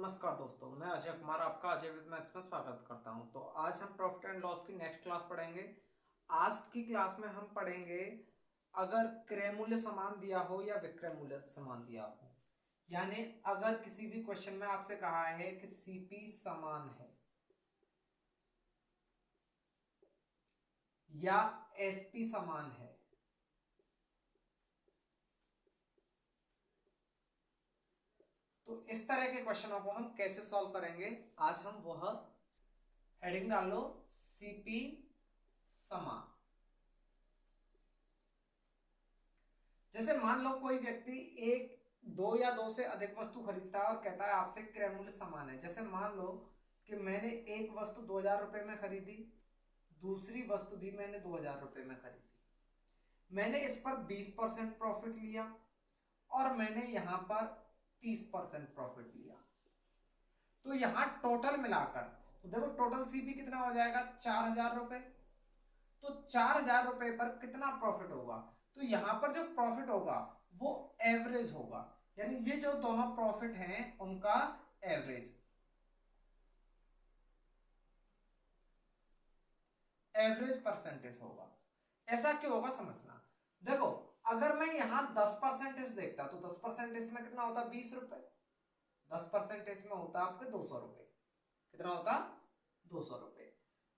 नमस्कार दोस्तों, मैं अजय कुमार आपका अजय विद मैथ्स में स्वागत करता हूं। तो आज हम प्रॉफिट एंड लॉस की नेक्स्ट क्लास पढ़ेंगे। आज की क्लास में हम पढ़ेंगे अगर क्रय मूल्य समान दिया हो या विक्रय मूल्य समान दिया हो, यानी अगर किसी भी क्वेश्चन में आपसे कहा है कि सीपी समान है या एसपी समान है, तो इस तरह के क्वेश्चनों को हम कैसे सॉल्व करेंगे, आज हम वह हेडिंग डाल लो सीपी समान। जैसे मान लो कोई व्यक्ति एक दो या दो से अधिक वस्तु खरीदता है और कहता है आपसे क्रय मूल्य समान है। जैसे मान लो कि मैंने एक वस्तु 2000 रुपए में खरीदी, दूसरी वस्तु भी मैंने 2000 रुपए में खरीदी। मैंने इस पर 20% प्रॉफिट लिया और मैंने यहां पर 30% प्रॉफिट लिया। तो यहां टोटल मिलाकर तो देखो टोटल सीपी कितना हो जाएगा, 4000 रुपए। तो 4000 रुपए पर कितना प्रॉफिट होगा, तो यहां पर जो प्रॉफिट होगा वो एवरेज होगा, यानी ये जो दोनों प्रॉफिट हैं उनका एवरेज एवरेज परसेंटेज होगा। ऐसा क्यों होगा समझना। देखो अगर मैं यहां 10% देखता तो 10% में कितना होता, 20 रुपए। 10% में होता आपके 200 रुपए। कितना होता, 200 रुपए।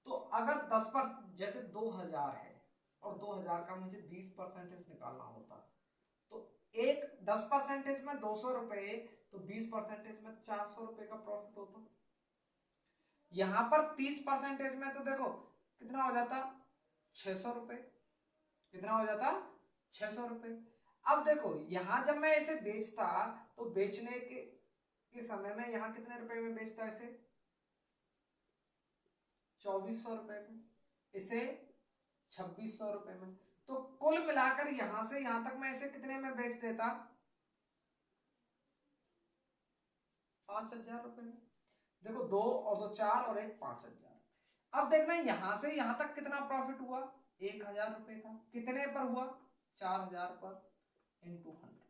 तो अगर 10 जैसे 2000 है और 2000 का मुझे 20% निकालना होता, तो एक 10% में 200 रुपए, तो 20% में 400 रुपए का प्रॉफिट होता। यहां पर 30% में तो देखो कितना हो जाता, 600 रुपए। कितना हो जाता, 600 रुपए। अब देखो यहां जब मैं इसे बेचता तो बेचने के समय में यहां कितने रुपए में बेचता, इसे 2400 रुपए में, इसे 2600 रुपए में। तो कुल मिलाकर यहां से यहां तक मैं इसे कितने में बेच देता, 5000 रुपए में। देखो दो और दो चार और एक 5000। अब देखना यहां से यहां तक कितना प्रॉफिट हुआ, 1000 रुपए का। कितने पर हुआ, 4000 पर इंटू 100।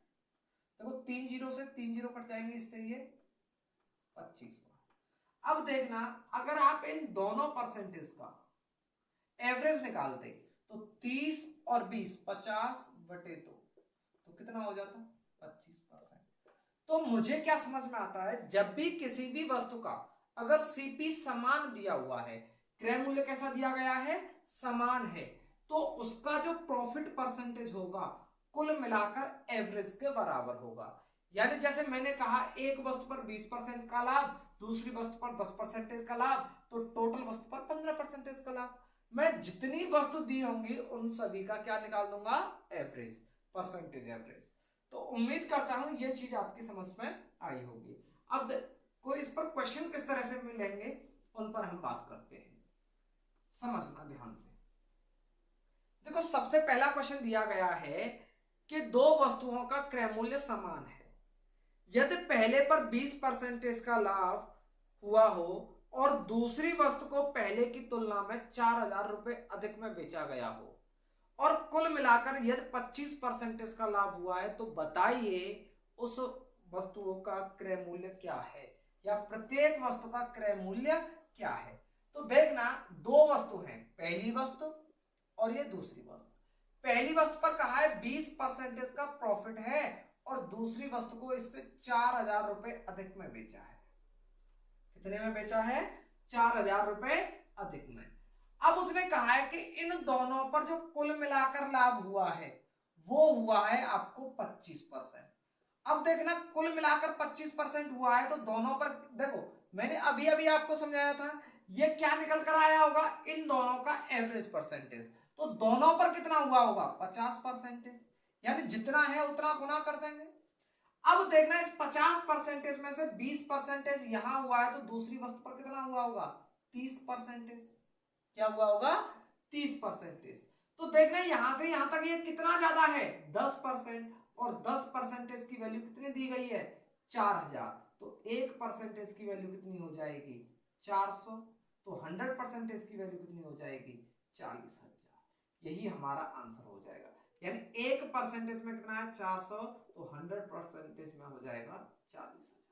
देखो 3 जीरो से 3 जीरो कट जाएंगे, इससे ये 25 हुआ। अब देखना अगर आप इन दोनों परसेंटेज का एवरेज निकालते तो 30 और 20 50/2, तो कितना हो जाता, 25%। तो मुझे क्या समझ में आता है, जब भी किसी भी वस्तु का अगर सीपी समान दिया हुआ है, क्रय मूल्य कैसा दिया गया है, समान है, तो उसका जो प्रॉफिट परसेंटेज होगा कुल मिलाकर एवरेज के बराबर होगा। यानी जैसे मैंने कहा एक वस्तु पर 20% का लाभ, दूसरी वस्तु पर 10% का लाभ, तो टोटल वस्तु पर 15% का लाभ। मैं जितनी वस्तु दी होंगी उन सभी का क्या निकाल दूंगा, एवरेज, परसेंटेज एवरेज। तो उम्मीद करता हूं ये चीज आपकी समझ में आई होगी। अब कोई इस पर क्वेश्चन किस तरह से मिलेंगे उन पर हम बात करते हैं, समझना ध्यान से। देखो सबसे पहला क्वेश्चन दिया गया है कि दो वस्तुओं का क्रय मूल्य समान है, यदि पहले पर 20% का लाभ हुआ हो और दूसरी वस्तु को पहले की तुलना में 4000 रुपए अधिक में बेचा गया हो, और कुल मिलाकर यदि 25% का लाभ हुआ है, तो बताइए उस वस्तुओं का क्रय मूल्य क्या है, या प्रत्येक वस्तु का क्रय मूल्य क्या है। तो देखना दो वस्तु हैं, पहली वस्तु और ये दूसरी वस्तु। पहली वस्तु पर कहा है 20% का प्रॉफिट है और दूसरी वस्तु को इससे 4000 रुपए अधिक में बेचा है। कितने में बेचा है, 4000 रुपए अधिक में। अब उसने कहा है कि इन दोनों पर जो कुल मिलाकर लाभ हुआ है वो हुआ है आपको 25%। अब देखना कुल मिलाकर 25% हुआ है, तो दोनों पर देखो मैंने अभी अभी आपको समझाया था, ये क्या निकल कर आया होगा, इन दोनों का एवरेज परसेंटेज। तो दोनों पर कितना हुआ होगा, 50%, यानी जितना है उतना गुना कर देंगे। अब देखना इस 50% में से 20% यहां हुआ है, तो दूसरी वस्तु पर कितना हुआ होगा, 30%। क्या हुआ होगा, 30%। तो देखना यहां से यहां तक ये कितना ज्यादा है, 10%, और 10% की वैल्यू कितनी दी गई है, 4000। तो 1% की वैल्यू कितनी हो जाएगी, 400। तो 100% की वैल्यू कितनी हो जाएगी, 40,000। यही हमारा आंसर हो जाएगा। यानी 1% में कितना है, 400, तो 100% में हो जाएगा 40,000।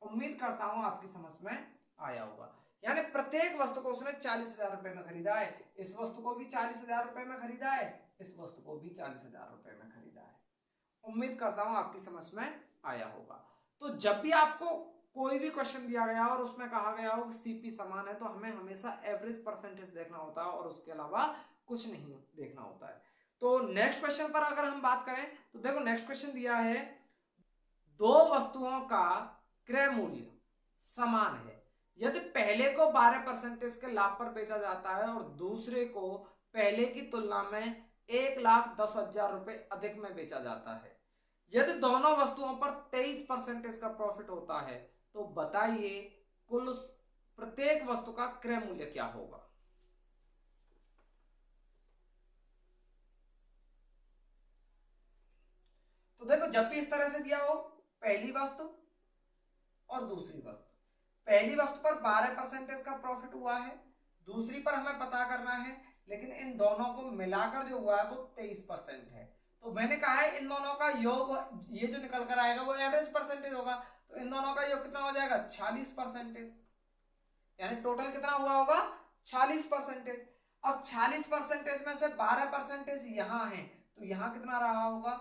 उम्मीद करता हूं आपकी समझ में आया होगा। यानी प्रत्येक वस्तु को उसने 40,000 रुपए में खरीदा है, इस वस्तु को भी 40,000 रुपए में खरीदा है, इस वस्तु को भी 40,000 रुपए में खरीदा है। उम्मीद करता हूं आपकी समझ में आया होगा। तो जब भी आपको कोई भी क्वेश्चन दिया गया और उसमें कहा गया हो कि सीपी समान है, तो हमें हमेशा एवरेज परसेंटेज देखना होता है और उसके अलावा कुछ नहीं देखना होता है। तो नेक्स्ट क्वेश्चन पर अगर हम बात करें तो देखो नेक्स्ट क्वेश्चन दिया है, दो वस्तुओं का क्रय मूल्य समान है यदि पहले को 12% के लाभ पर बेचा जाता है और दूसरे को पहले की तुलना में 1,10,000 रुपए अधिक में बेचा जाता है। यदि दोनों वस्तुओं पर 23% का प्रॉफिट होता है तो बताइए कुल प्रत्येक वस्तु का क्रय मूल्य क्या होगा। तो देखो जब भी इस तरह से दिया हो, पहली वस्तु और दूसरी वस्तु, पहली वस्तु पर 12% का प्रॉफिट हुआ है, दूसरी पर हमें पता करना है, लेकिन इन दोनों को मिलाकर जो हुआ है वो 23% है। तो मैंने कहा है इन दोनों का योग, ये जो निकल कर आएगा वो एवरेज परसेंटेज होगा, तो इन दोनों का योग कितना हो जाएगा 46%, यानी टोटल कितना हुआ होगा 46%। अब 46% में से 12% यहां है, तो यहां कितना रहा होगा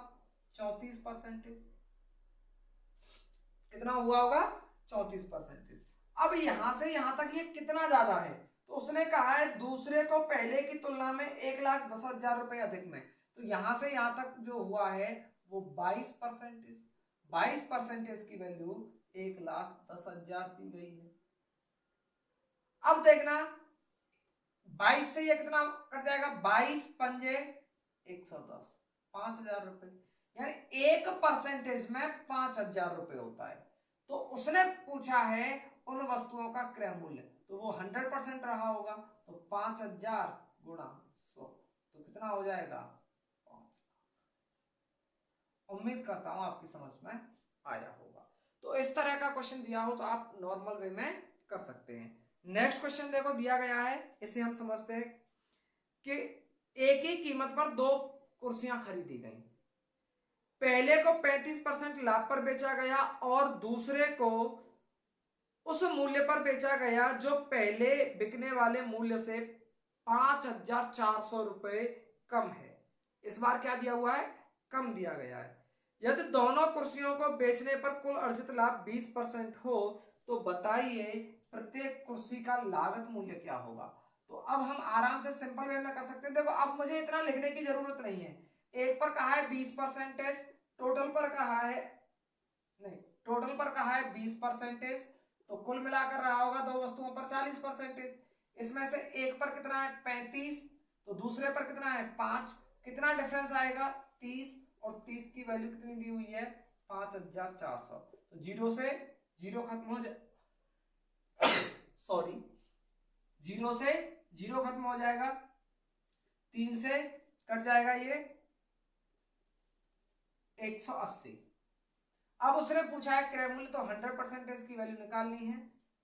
34%, कितना हुआ होगा 34%। अब यहां से यहां तक ये कितना ज्यादा है, तो उसने कहा है दूसरे को पहले की तुलना में 1,10,000 रुपए अधिक में, तो यहां से यहां तक जो हुआ है वो 22%, 22% की वैल्यू 1,10,000 दी गई है। अब देखना 22 से ये कितना कट जाएगा, 22 पंजे 110, 5,000 रुपए, यानी 1% में 5,000 रुपए होता है। तो उसने पूछा है उन वस्तुओं का क्रय मूल्य, तो वो 100% रहा होगा, तो 5,000 गुणा 100 तो कितना हो जाएगा 5। उम्मीद करता हूं आपकी समझ में आया होगा। तो इस तरह का क्वेश्चन दिया हो तो आप नॉर्मल वे में कर सकते हैं। नेक्स्ट क्वेश्चन देखो दिया गया है, इसे हम समझते हैं कि एक ही कीमत पर दो कुर्सियां खरीदी गई, पहले को 35% लाभ पर बेचा गया और दूसरे को उस मूल्य पर बेचा गया जो पहले बिकने वाले मूल्य से 5,400 रुपए कम है। इस बार क्या दिया हुआ है, कम दिया गया है। यदि दोनों कुर्सियों को बेचने पर कुल अर्जित लाभ 20% हो तो बताइए प्रत्येक कुर्सी का लागत मूल्य क्या होगा। तो अब हम आराम से सिंपल वे में कर सकते हैं। देखो अब मुझे इतना लिखने की जरूरत नहीं है, एक पर कहा है 20%, टोटल पर कहा है नहीं, टोटल पर कहा है 20%, तो कुल मिलाकर रहा होगा दो वस्तुओं पर 40%। इसमें से एक पर कितना है 35, तो दूसरे पर कितना है 5, कितना डिफरेंस आएगा 30, और 30 की वैल्यू कितनी दी हुई है 5,400। तो जीरो से जीरो खत्म हो जाए सॉरी, जीरो से जीरो खत्म हो जाएगा, 3 से कट जाएगा ये 180। अब उसने पूछा है क्रय मूल्य, तो 100% की वैल्यू निकालनी है,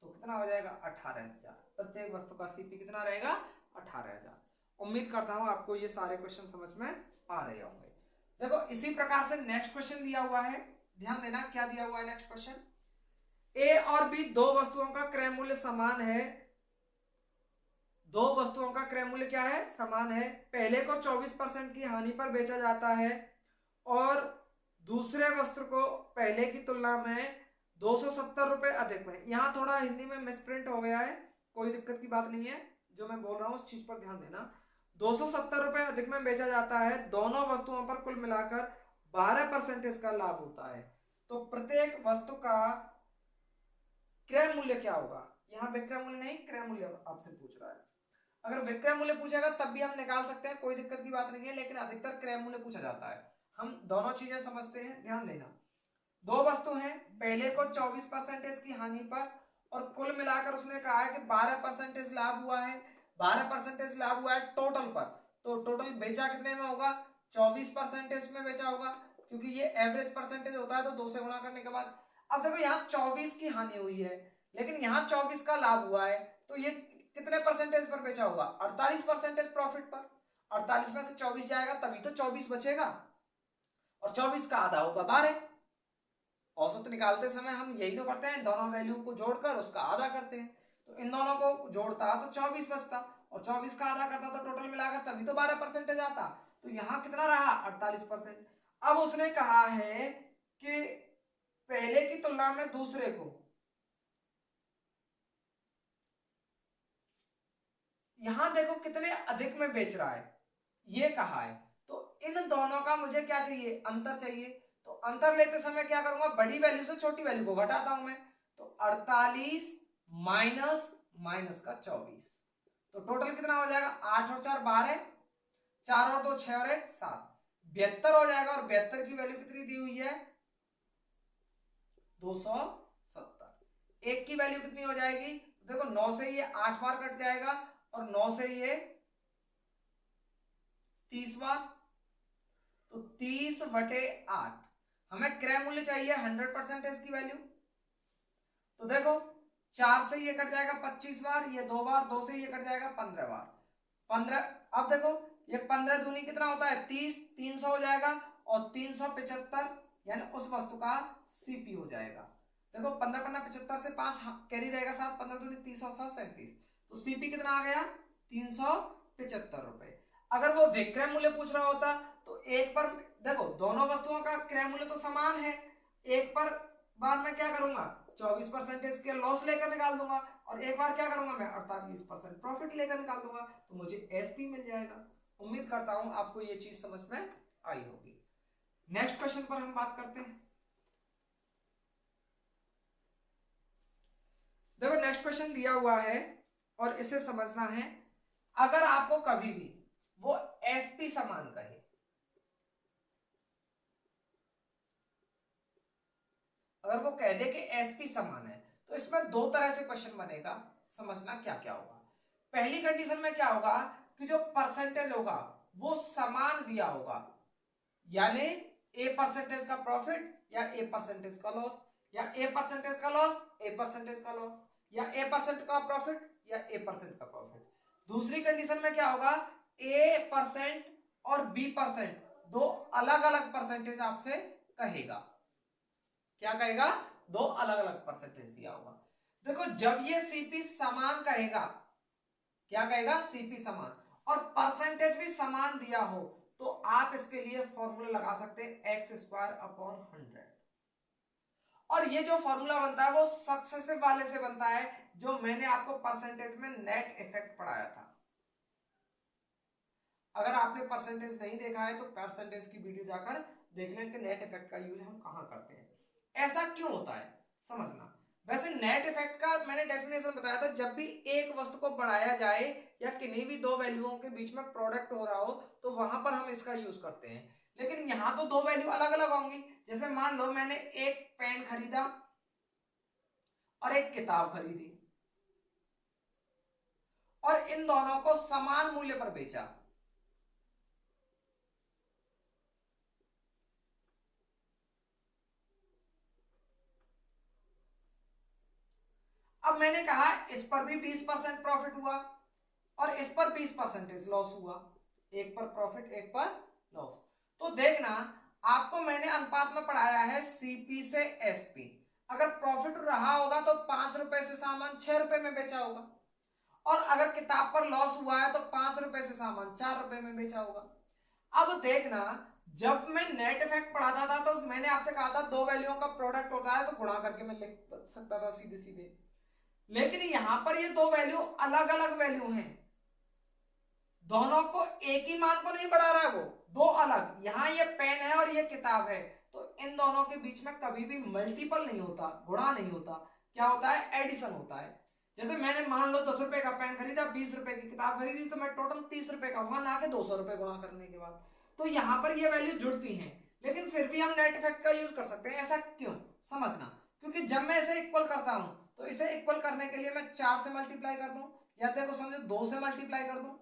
तो कितना हो जाएगा 18,000। प्रत्येक वस्तु का सीपी कितना रहेगा 18,000। उम्मीद करता हूं आपको ये सारे क्वेश्चन समझ में आ रहे होंगे। देखो इसी प्रकार से नेक्स्ट क्वेश्चन दिया हुआ है, ध्यान देना क्या दिया हुआ है नेक्स्ट क्वेश्चन। ए और बी दो वस्तुओं का क्रय मूल्य समान है, दो वस्तुओं का क्रय मूल्य क्या है समान है, पहले को 24% की हानि पर बेचा जाता है और दूसरे वस्त्र को पहले की तुलना में 270 रुपए अधिक में। यहां थोड़ा हिंदी में मिसप्रिंट हो गया है, कोई दिक्कत की बात नहीं है, जो मैं बोल रहा हूं उस चीज पर ध्यान देना। 270 रुपए अधिक में बेचा जाता है, दोनों वस्तुओं पर कुल मिलाकर 12% का लाभ होता है, तो प्रत्येक वस्तु का क्रय मूल्य क्या होगा। यहाँ विक्रय मूल्य नहीं, क्रय मूल्य आपसे पूछ रहा है। अगर विक्रय मूल्य पूछेगा तब भी हम निकाल सकते हैं, कोई दिक्कत की बात नहीं है, लेकिन अधिकतर क्रय मूल्य पूछा जाता है। हम दोनों चीजें समझते हैं, ध्यान देना। दो वस्तु हैं, पहले को 24% की हानि पर और कुल मिलाकर उसने कहा है कि 12% लाभ हुआ है, 12% लाभ हुआ है टोटल पर, तो टोटल बेचा कितने में होगा 24% में बेचा होगा, क्योंकि ये एवरेज परसेंटेज होता है, तो 2 से गुणा करने के बाद। अब देखो यहाँ 24 की हानि हुई है, लेकिन यहाँ 24 का लाभ हुआ है, तो ये कितने परसेंटेज पर बेचा होगा 48% प्रॉफिट पर। 48 में से 24 जाएगा तभी तो 24 बचेगा, और 24 का आधा होगा 12, औसत निकालते समय हम यही तो करते हैं, दोनों वैल्यू को जोड़कर उसका आधा करते हैं। तो इन दोनों को जोड़ता तो 24 बचता, और 24 का आधा करता तो टोटल मिलाकर तभी तो 12% आता। तो यहाँ कितना रहा 48%। अब उसने कहा है कि पहले की तुलना में दूसरे को, यहां देखो कितने अधिक में बेच रहा है, ये कहा है। तो इन दोनों का मुझे क्या चाहिए, अंतर चाहिए। तो अंतर लेते समय क्या करूंगा, बड़ी वैल्यू से छोटी वैल्यू को घटाता हूं मैं। तो 48 माइनस माइनस का 24, तो टोटल कितना हो जाएगा, 8 और 4 12, 4 और 2 6 और 1 7, 72 हो जाएगा। और 72 की वैल्यू कितनी दी हुई है, 270। एक की वैल्यू कितनी हो जाएगी, देखो 9 से ये 8 बार कट जाएगा, और 9 से ये 30 बार, तो 30/8। हमें क्रय मूल्य चाहिए 100% की वैल्यू। तो देखो 4 से ये कट जाएगा 25 बार, ये 2 बार, 2 से ये कट जाएगा 15 बार, 15। अब देखो ये 15 दूनी कितना होता है 30, 300 हो जाएगा, और 375 यानी उस वस्तु का सीपी हो जाएगा। देखो 15 15 75 से 5 कैरी रहेगा 7, 15 दूनी 30 और 7 37, तो सीपी कितना आ गया 375 रुपए। अगर वो विक्रय मूल्य पूछ रहा होता तो एक पर, देखो दोनों वस्तुओं का क्रय मूल्य तो समान है, एक पर बार मैं क्या करूंगा 24% के लॉस लेकर निकाल दूंगा, और एक बार क्या करूंगा मैं 48% प्रॉफिट लेकर निकाल दूंगा, तो मुझे एसपी मिल जाएगा। उम्मीद करता हूं आपको ये चीज समझ में आई होगी। नेक्स्ट क्वेश्चन पर हम बात करते हैं। देखो नेक्स्ट क्वेश्चन दिया हुआ है और इसे समझना है। अगर आपको कभी भी वो एसपी समान कहे, अगर वो कह दे कि एसपी समान है, तो इसमें दो तरह से क्वेश्चन बनेगा, समझना क्या क्या होगा। पहली कंडीशन में क्या होगा कि जो परसेंटेज होगा वो समान दिया होगा, यानी ए परसेंटेज का प्रॉफिट या ए परसेंटेज का लॉस, या ए परसेंटेज का लॉस ए परसेंटेज का लॉस, या ए परसेंट का प्रॉफिट या ए परसेंट का प्रॉफिट। दूसरी कंडीशन में क्या होगा, ए परसेंट और बी परसेंट दो अलग अलग परसेंटेज आपसे कहेगा। क्या कहेगा, दो अलग अलग परसेंटेज दिया होगा। देखो जब ये सीपी समान कहेगा, क्या कहेगा सीपी समान, और परसेंटेज भी समान दिया हो, तो आप इसके लिए फॉर्मूला लगा सकते हैं x² / 100। और ये जो फॉर्मूला बनता है वो सक्सेसिव वाले से बनता है, जो मैंने आपको परसेंटेज में नेट इफेक्ट पढ़ाया था। अगर आपने परसेंटेज नहीं देखा है तो परसेंटेज की वीडियो जाकर देख लें कि नेट इफेक्ट का यूज हम कहां करते हैं, ऐसा क्यों होता है समझना। वैसे नेट इफेक्ट का मैंने डेफिनेशन बताया था, जब भी एक वस्तु को बढ़ाया जाए या किन्हीं भी दो वैल्यूओं के बीच में प्रोडक्ट हो रहा हो, तो वहां पर हम इसका यूज करते हैं। लेकिन यहां तो दो वैल्यू अलग अलग होंगी। जैसे मान लो मैंने एक पेन खरीदा और एक किताब खरीदी, और इन दोनों को समान मूल्य पर बेचा। अब मैंने कहा इस पर भी 20% प्रॉफिट हुआ और इस पर 20% लॉस हुआ, एक पर प्रॉफिट एक पर लॉस। तो देखना आपको मैंने अनुपात में पढ़ाया है सीपी से एसपी। अगर प्रॉफिट रहा होगा तो 5 रुपए से सामान 6 रुपए में बेचा होगा, और अगर किताब पर लॉस हुआ है तो 5 रुपए से सामान 4 रुपए में बेचा होगा। अब देखना जब मैं नेट इफेक्ट पढ़ाता था तो मैंने आपसे कहा था दो वैल्यूओं का प्रोडक्ट होता है तो गुणा करके मैं लिख सकता था सीधे सीधे। लेकिन यहां पर ये दो वैल्यू अलग अलग वैल्यू हैं, दोनों को एक ही मान को नहीं बढ़ा रहा है वो, दो अलग। यहां ये पेन है और ये किताब है, तो इन दोनों के बीच में कभी भी मल्टीपल नहीं होता, गुणा नहीं होता, क्या होता है एडिशन होता है। जैसे मैंने मान लो 10 रुपए का पेन खरीदा, 20 रुपए की किताब खरीदी, तो मैं टोटल 30 रुपए का हुआ, ना कि 200 रुपए गुणा करने के बाद। तो यहां पर ये वैल्यू जुड़ती हैं, लेकिन फिर भी हम नेट इफेक्ट का यूज कर सकते हैं। ऐसा क्यों समझना, क्योंकि जब मैं इसे इक्वल करता हूं तो इसे इक्वल करने के लिए मैं 4 से मल्टीप्लाई कर दूं, या देखो समझो 2 से मल्टीप्लाई कर दूं,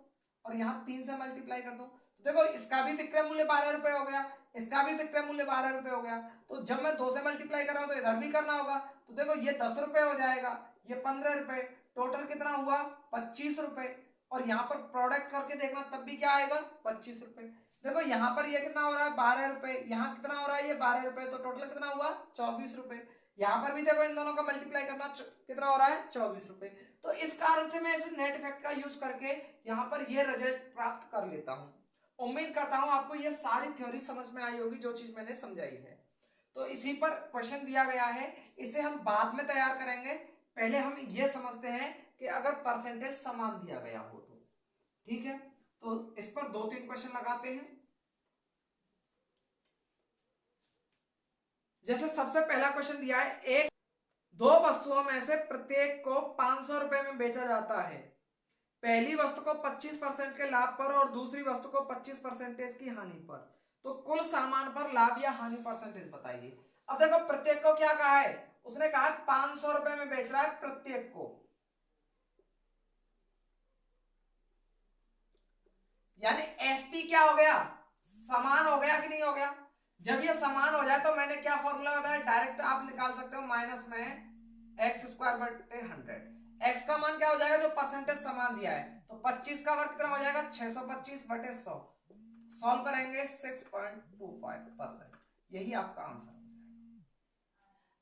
और यहाँ 3 से मल्टीप्लाई कर दूं, तो देखो इसका भी विक्रय मूल्य 12 रुपए हो गया, इसका भी विक्रय मूल्य 12 रुपए हो गया। तो जब मैं 2 से मल्टीप्लाई कर रहा हूं तो इधर भी करना होगा, तो देखो ये 10 रुपए हो जाएगा, ये 15 रुपए, टोटल कितना हुआ 25 रुपए। और यहाँ पर प्रोडक्ट करके देखना तब भी क्या आएगा 25 रुपए। देखो यहाँ पर ये कितना हो रहा है 12 रुपए, यहाँ कितना हो रहा है ये 12 रुपए, तो टोटल कितना हुआ 24 रुपए। यहाँ पर भी देखो इन दोनों का मल्टीप्लाई करना कितना हो रहा है 24 रुपए। तो इस कारण से मैं इस नेट इफेक्ट का यूज करके यहाँ पर ये रिजल्ट प्राप्त कर लेता हूँ। उम्मीद करता हूँ आपको ये सारी थ्योरी समझ में आई होगी जो चीज मैंने समझाई है। तो इसी पर क्वेश्चन दिया गया है, इसे हम बाद में तैयार करेंगे। पहले हम ये समझते हैं कि अगर परसेंटेज समान दिया गया हो तो ठीक है। तो इस पर 2-3 क्वेश्चन लगाते हैं। जैसे सबसे पहला क्वेश्चन दिया है, एक दो वस्तुओं में से प्रत्येक को 500 रुपए में बेचा जाता है। पहली वस्तु को 25% के लाभ पर और दूसरी वस्तु को 25% की हानि पर, तो कुल सामान पर लाभ या हानि परसेंटेज बताइए। अब देखो प्रत्येक को क्या कहा है, उसने कहा है 500 रुपए में बेच रहा है प्रत्येक को, यानी एसपी क्या हो गया समान हो गया कि नहीं हो गया। जब ये समान हो जाए तो मैंने क्या फॉर्मूला बताया, डायरेक्ट आप निकाल सकते हो माइनस में एक्स स्क्वायर बटे 100। एक्स का मान क्या हो जाएगा जो परसेंटेज समान दिया है, तो 25 का वर्ग कितना हो जाएगा 625 बटे 100, सॉल्व करेंगे 6.25%, यही आपका आंसर।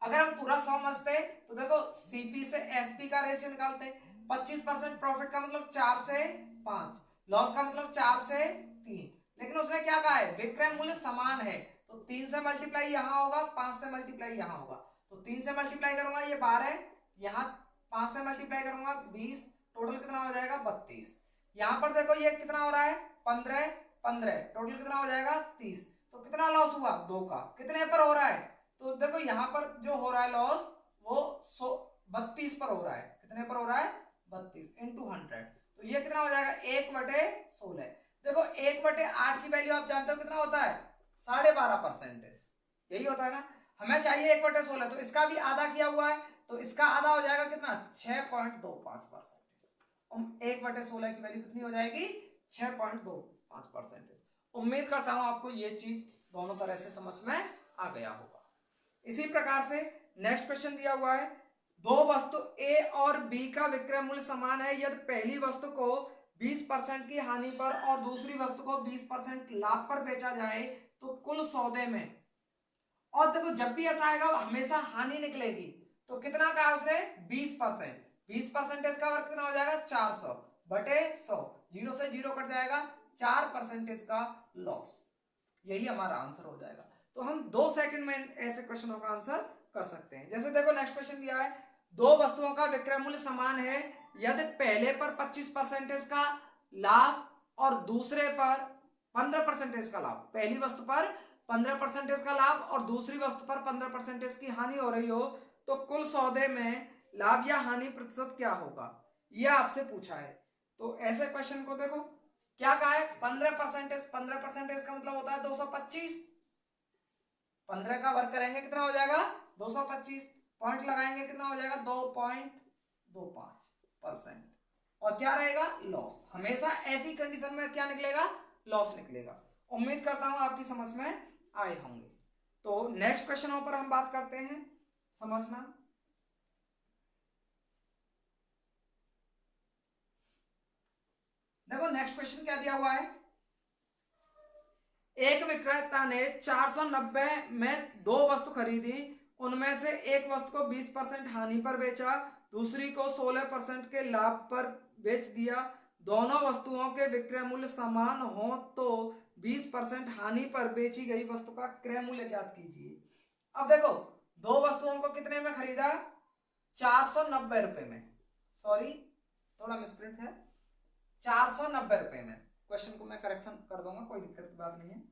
अगर हम पूरा समझते तो देखो सीपी से एसपी का रेशियो निकालते, 25% प्रॉफिट का मतलब 4 से 5, लॉस का मतलब 4 से 3, लेकिन उसने क्या कहा है विक्रय मूल्य समान है, तो 3 से मल्टीप्लाई यहाँ होगा, 5 से मल्टीप्लाई यहाँ होगा, तो 3 से मल्टीप्लाई करूंगा ये 12, यहाँ 5 से मल्टीप्लाई करूंगा 20, टोटल कितना हो जाएगा 32। यहाँ पर देखो ये कितना हो रहा है 15, टोटल कितना हो जाएगा 30, तो कितना लॉस हुआ 2 का, कितने पर हो रहा है, तो देखो यहाँ पर जो हो रहा है लॉस वो 32 पर हो रहा है, कितने पर हो रहा है 32 इंटू 100, तो ये कितना हो जाएगा 1/16। देखो 1/8 की वैल्यू आप जानते हो कितना होता है 12.5%, यही होता है ना, हमें चाहिए 1/16, तो इसका भी आधा किया हुआ है, तो इसका आधा हो जाएगा कितना 6.25%। 1/16 की वैल्यू कितनी हो जाएगी 6.25%। उम्मीद करता हूं आपको ये चीज दोनों तरह से समझ में आ गया होगा। इसी प्रकार से नेक्स्ट क्वेश्चन दिया हुआ है, दो वस्तु ए और बी का विक्रय मूल्य समान है यदि पहली वस्तु को 20% की हानि पर और दूसरी वस्तु को 20% लाभ पर बेचा जाए तो कुल सौदे में, और देखो जब भी ऐसा आएगा हमेशा हानि निकलेगी, तो कितना कहा उसने 20%, 20% का वर्ग कितना हो जाएगा 400 बटे 100, 0 से 0 कट जाएगा, 4% का लॉस, यही हमारा आंसर हो जाएगा। तो हम 2 सेकंड में ऐसे क्वेश्चनों का आंसर कर सकते हैं। जैसे देखो नेक्स्ट क्वेश्चन दिया है, दो वस्तुओं का विक्रय मूल्य समान है यदि पहले पर 25% का लाभ और दूसरे पर 15% का लाभ, पहली वस्तु पर 15% का लाभ और दूसरी वस्तु पर 15% की हानि हो रही हो, तो कुल सौदे में लाभ या हानि प्रतिशत क्या होगा, यह आपसे पूछा है। तो ऐसे क्वेश्चन को देखो क्या कहा है 15%, 15% का मतलब होता है 225, 15 का वर्ग करेंगे कितना हो जाएगा 225, पॉइंट लगाएंगे कितना हो जाएगा 2.25%, और क्या रहेगा लॉस, हमेशा ऐसी कंडीशन में क्या निकलेगा लॉस निकलेगा। उम्मीद करता हूं आपकी समझ में आए होंगे। तो नेक्स्ट क्वेश्चनों पर हम बात करते हैं, समझना। देखो नेक्स्ट क्वेश्चन क्या दिया हुआ है, एक विक्रेता ने 490 में दो वस्तु खरीदी, उनमें से एक वस्तु को 20% हानि पर बेचा, दूसरी को 16% के लाभ पर बेच दिया, दोनों वस्तुओं के विक्रय मूल्य समान हो तो 20% हानि पर बेची गई वस्तु का क्रय मूल्य ज्ञात कीजिए। अब देखो दो वस्तुओं को कितने में खरीदा 490 रुपए में, सॉरी थोड़ा मिसप्रिंट है, 490 रुपए में, क्वेश्चन को मैं करेक्शन कर दूंगा कोई दिक्कत की बात नहीं है।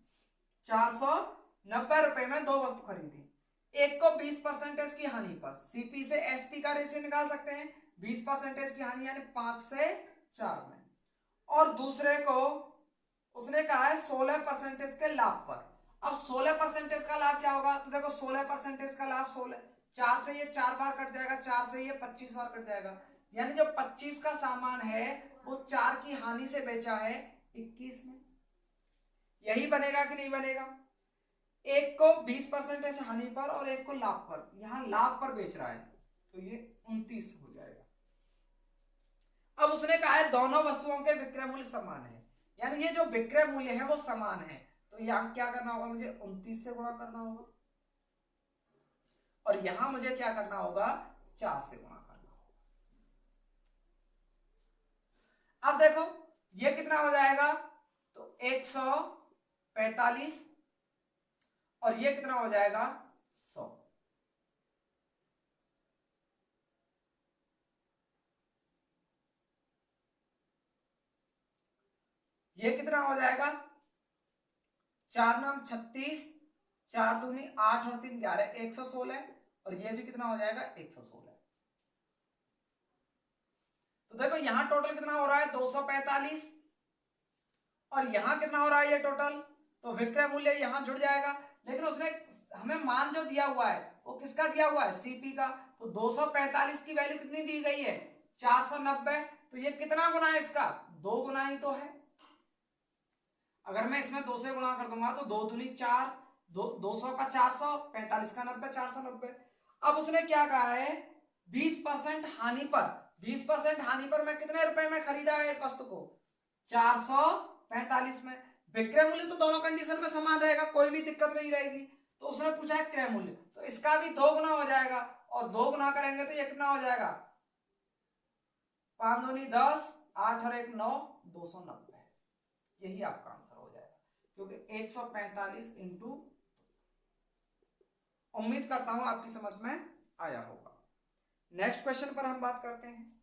490 रुपए में दो वस्तु खरीदी, एक को 20% की हानि पर, सीपी से एसपी का रेशियो निकाल सकते हैं, 20% की हानि यानी 5 से 4 में, और दूसरे को उसने कहा है 16% के लाभ पर। अब 16% का लाभ क्या होगा, तो देखो 16% का लाभ 16, 4 से ये 4 बार कट जाएगा, 4 से ये 25 बार कट जाएगा, यानी जो 25 का सामान है वो 4 की हानि से बेचा है 21 में, यही बनेगा कि नहीं बनेगा। एक को 20% हानि पर और एक को लाभ पर, यहां लाभ पर बेच रहा है तो ये 29 हो जाएगा। अब उसने कहा है दोनों वस्तुओं के विक्रय मूल्य समान है, यानी ये जो विक्रय मूल्य है वो समान है, तो यहाँ क्या करना होगा, मुझे 29 से गुणा करना होगा और यहां मुझे क्या करना होगा, 4 से गुणा करना होगा। अब देखो ये कितना हो जाएगा, तो 145 और ये कितना हो जाएगा, 100। ये कितना हो जाएगा, 4 नाम 36, 4 दूनी 8 और 3 11, 116 और ये भी कितना हो जाएगा, 116। तो देखो यहां टोटल कितना हो रहा है, 245 और यहां कितना हो रहा है ये टोटल, तो विक्रय मूल्य यहां जुड़ जाएगा। लेकिन उसने हमें मान जो दिया हुआ है वो किसका दिया हुआ है, सीपी का। तो 245 की वैल्यू कितनी दी गई है, 490। तो ये कितना गुना है इसका, 2 गुना ही तो है। अगर मैं इसमें 2 से गुणा कर दूंगा तो 2 दूनी 4, 200 का 400, 45 का 90, 490। अब उसने क्या कहा है, 20% हानि पर, 20% हानि पर मैं कितने रुपए में खरीदा है वस्तु को, 445 में। विक्रय मूल्य तो दोनों कंडीशन में समान रहेगा, कोई भी दिक्कत नहीं रहेगी। तो उसने पूछा है क्रय मूल्य, तो इसका भी 2 गुना हो जाएगा और 2 गुना करेंगे तो ये कितना हो जाएगा, 5 दूनी 10, 8 और 1 9, 290। यही आपका आंसर हो जाएगा, क्योंकि 145 इंटू। उम्मीद करता हूं आपकी समझ में आया होगा। नेक्स्ट क्वेश्चन पर हम बात करते हैं।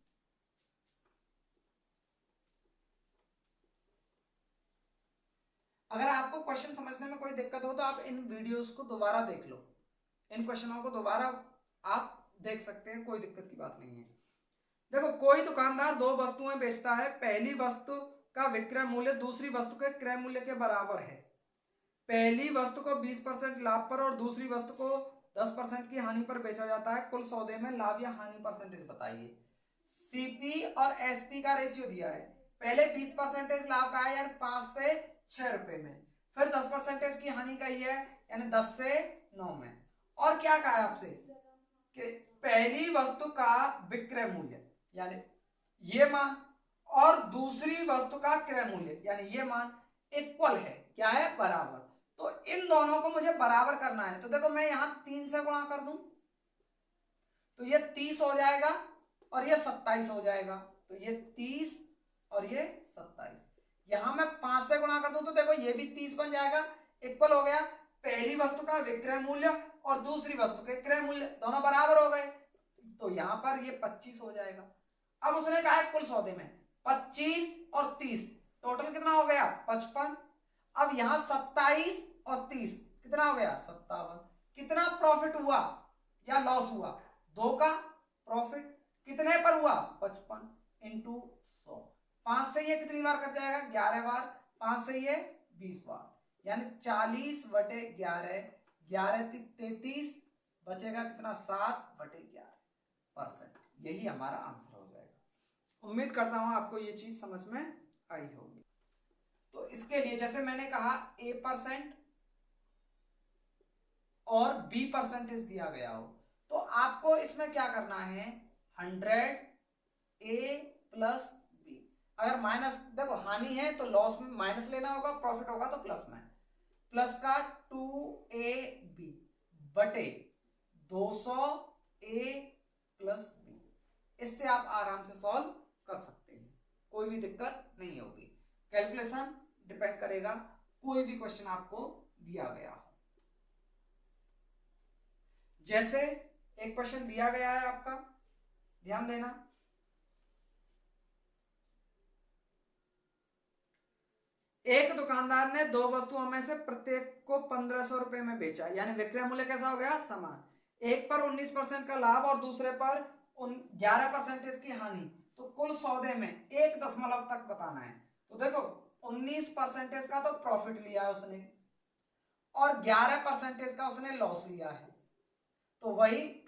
अगर आपको क्वेश्चन समझने में कोई दिक्कत हो तो आप इन वीडियोस को दोबारा देख लो, इन क्वेश्चनों को दोबारा आप देख सकते हैं, कोई दिक्कत की बात नहीं है। देखो कोई दुकानदार 2 वस्तुएं बेचता है, पहली वस्तु का विक्रय मूल्य दूसरी वस्तु के क्रय मूल्य के बराबर है। पहली वस्तु को 20% लाभ पर और दूसरी वस्तु को 10% की हानि पर बेचा जाता है। कुल सौदे में लाभ या हानि परसेंटेज बताइए। सीपी और एसपी का रेशियो दिया है। पहले 20% लाभ का है, यानी 5 से 6 रुपए में। फिर 10% की हानि का ही है, यानी 10 से 9 में। और क्या कहा है आपसे कि पहली वस्तु का विक्रय मूल्य यानी ये मान और दूसरी वस्तु का क्रय मूल्य यानी ये मान इक्वल है, क्या है, बराबर। तो इन दोनों को मुझे बराबर करना है। तो देखो मैं यहां 3 से गुणा कर दूं तो ये 30 हो जाएगा और ये 27 हो जाएगा। तो ये 30 और ये 27। यहां मैं 5 से गुणा कर दूं तो देखो ये भी 30 बन जाएगा, इक्वल हो गया। पहली वस्तु का विक्रय मूल्य और दूसरी वस्तु के क्रय मूल्य दोनों बराबर हो गए, तो यहां पर ये 25 हो जाएगा। अब उसने कहा है कुल सौदे में 25 और 30 टोटल कितना हो गया, 55। अब यहां 27 और 30 कितना हो गया, 57। कितना प्रॉफिट हुआ या लॉस हुआ, 2 का प्रॉफिट। कितने पर हुआ, 55 इंटू 100। 5 से ये कितनी बार कट जाएगा, 11 बार। 5 से ये 20 बार, यानी 40/11, 11 33, बचेगा कितना, 7/11%। यही हमारा आंसर हो जाएगा। उम्मीद करता हूं आपको ये चीज समझ में आई होगी। तो इसके लिए जैसे मैंने कहा A% और B% दिया गया हो, तो आपको इसमें क्या करना है, 100A प्लस B। अगर माइनस, देखो हानि है तो लॉस में माइनस लेना होगा, प्रॉफिट होगा तो प्लस में। प्लस का 2AB बटे 200A प्लस B। इससे आप आराम से सॉल्व कर सकते हैं, कोई भी दिक्कत नहीं होगी। कैलकुलेशन डिपेंड करेगा कोई भी क्वेश्चन आपको दिया गया हो। जैसे एक क्वेश्चन दिया गया है आपका, ध्यान देना। एक दुकानदार ने 2 वस्तुओं में से प्रत्येक को 1500 रुपए में बेचा, यानी विक्रय मूल्य कैसा हो गया, समान। एक पर 19% का लाभ और दूसरे पर 11% की हानि। तो कुल सौदे में 1 दशमलव तक बताना है। तो देखो 19% का तो प्रॉफिट लिया है उसने और 11% का उसने लॉस लिया है, तो वही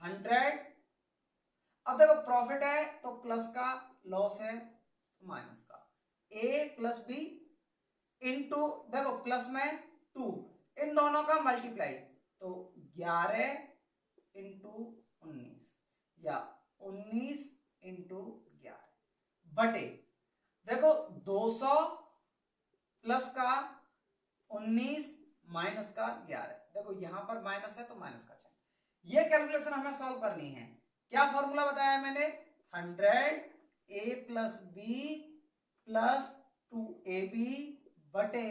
100। अब देखो प्रॉफिट है तो प्लस का, लॉस है तो माइनस का। A प्लस B इंटू, देखो प्लस में 2, इन दोनों का मल्टीप्लाई, तो 11 इंटू 19 या 19 इंटू 11 बटे, देखो 200 प्लस का 19 माइनस का 11। देखो यहां पर माइनस है तो माइनस का चिन्ह। ये कैलकुलेशन हमें सॉल्व करनी है। क्या फॉर्मूला बताया मैंने? 100 a plus B plus 2ab बटे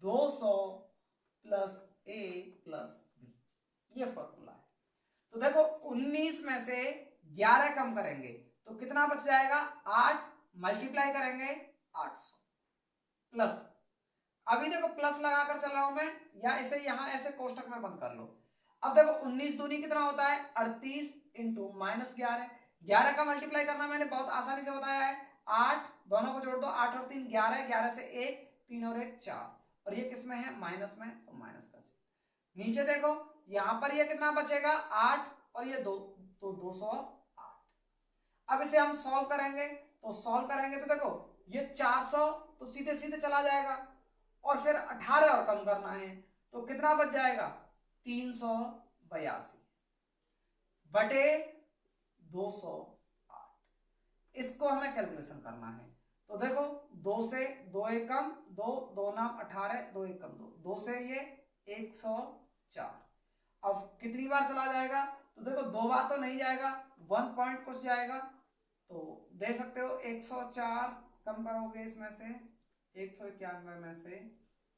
200 प्लस a प्लस बी, ये फॉर्मूला है। तो देखो 19 में से 11 कम करेंगे तो कितना बच जाएगा? 8 मल्टीप्लाई करेंगे 800 प्लस, अभी देखो प्लस लगाकर चल रहा हूं मैं, या ऐसे यहां ऐसे कोष्टक में बंद कर लो। अब देखो 19 दूनी कितना होता है? 38 इंटू माइनस 11। 11 का मल्टीप्लाई करना मैंने बहुत आसानी से बताया है। 8 दोनों को जोड़ दो, 8 और 3 11, 11 से 1, 3 और 1 4, और ये किस में है? माइनस में, तो माइनस का। नीचे देखो यहां पर ये कितना बचेगा? 8 और ये 2, तो 208। अब इसे हम सॉल्व करेंगे, तो देखो ये 400 तो सीधे सीधे चला जाएगा, और फिर 18 और कम करना है तो कितना बच जाएगा? 382 बटे 208। इसको हमें कैलकुलेशन करना है। तो देखो 2 से 2 एक कम 2, 2 नाम 18, 2 एक कम 2, 2 से ये 104। अब कितनी बार चला जाएगा? तो देखो 2 बार तो नहीं जाएगा, 1 पॉइंट कुछ जाएगा, तो दे सकते हो 104 कम करोगे इसमें से 191 में से,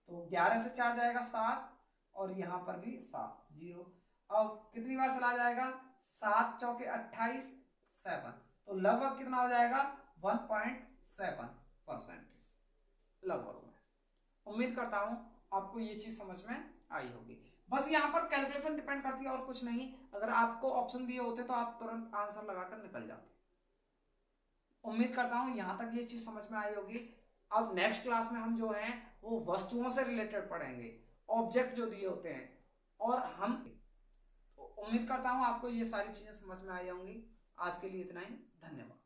तो 11 से 4 जाएगा 7, और यहां पर भी 7 0। अब कितनी बार चला जाएगा? 7 चौके 28 7, तो लगभग कितना हो जाएगा? 1.7% लगभग में। उम्मीद करता हूं आपको ये चीज समझ में आई होगी। बस यहाँ पर कैलकुलेशन डिपेंड करती है और कुछ नहीं। अगर आपको ऑप्शन दिए होते तो आप तुरंत आंसर लगाकर निकल जाते। उम्मीद करता हूं यहां तक ये चीज समझ में आई होगी। अब नेक्स्ट क्लास में हम जो है वो वस्तुओं से रिलेटेड पढ़ेंगे, ऑब्जेक्ट जो दिए होते हैं, और हम तो उम्मीद करता हूं आपको ये सारी चीजें समझ में आई होंगी। आज के लिए इतना ही, धन्यवाद।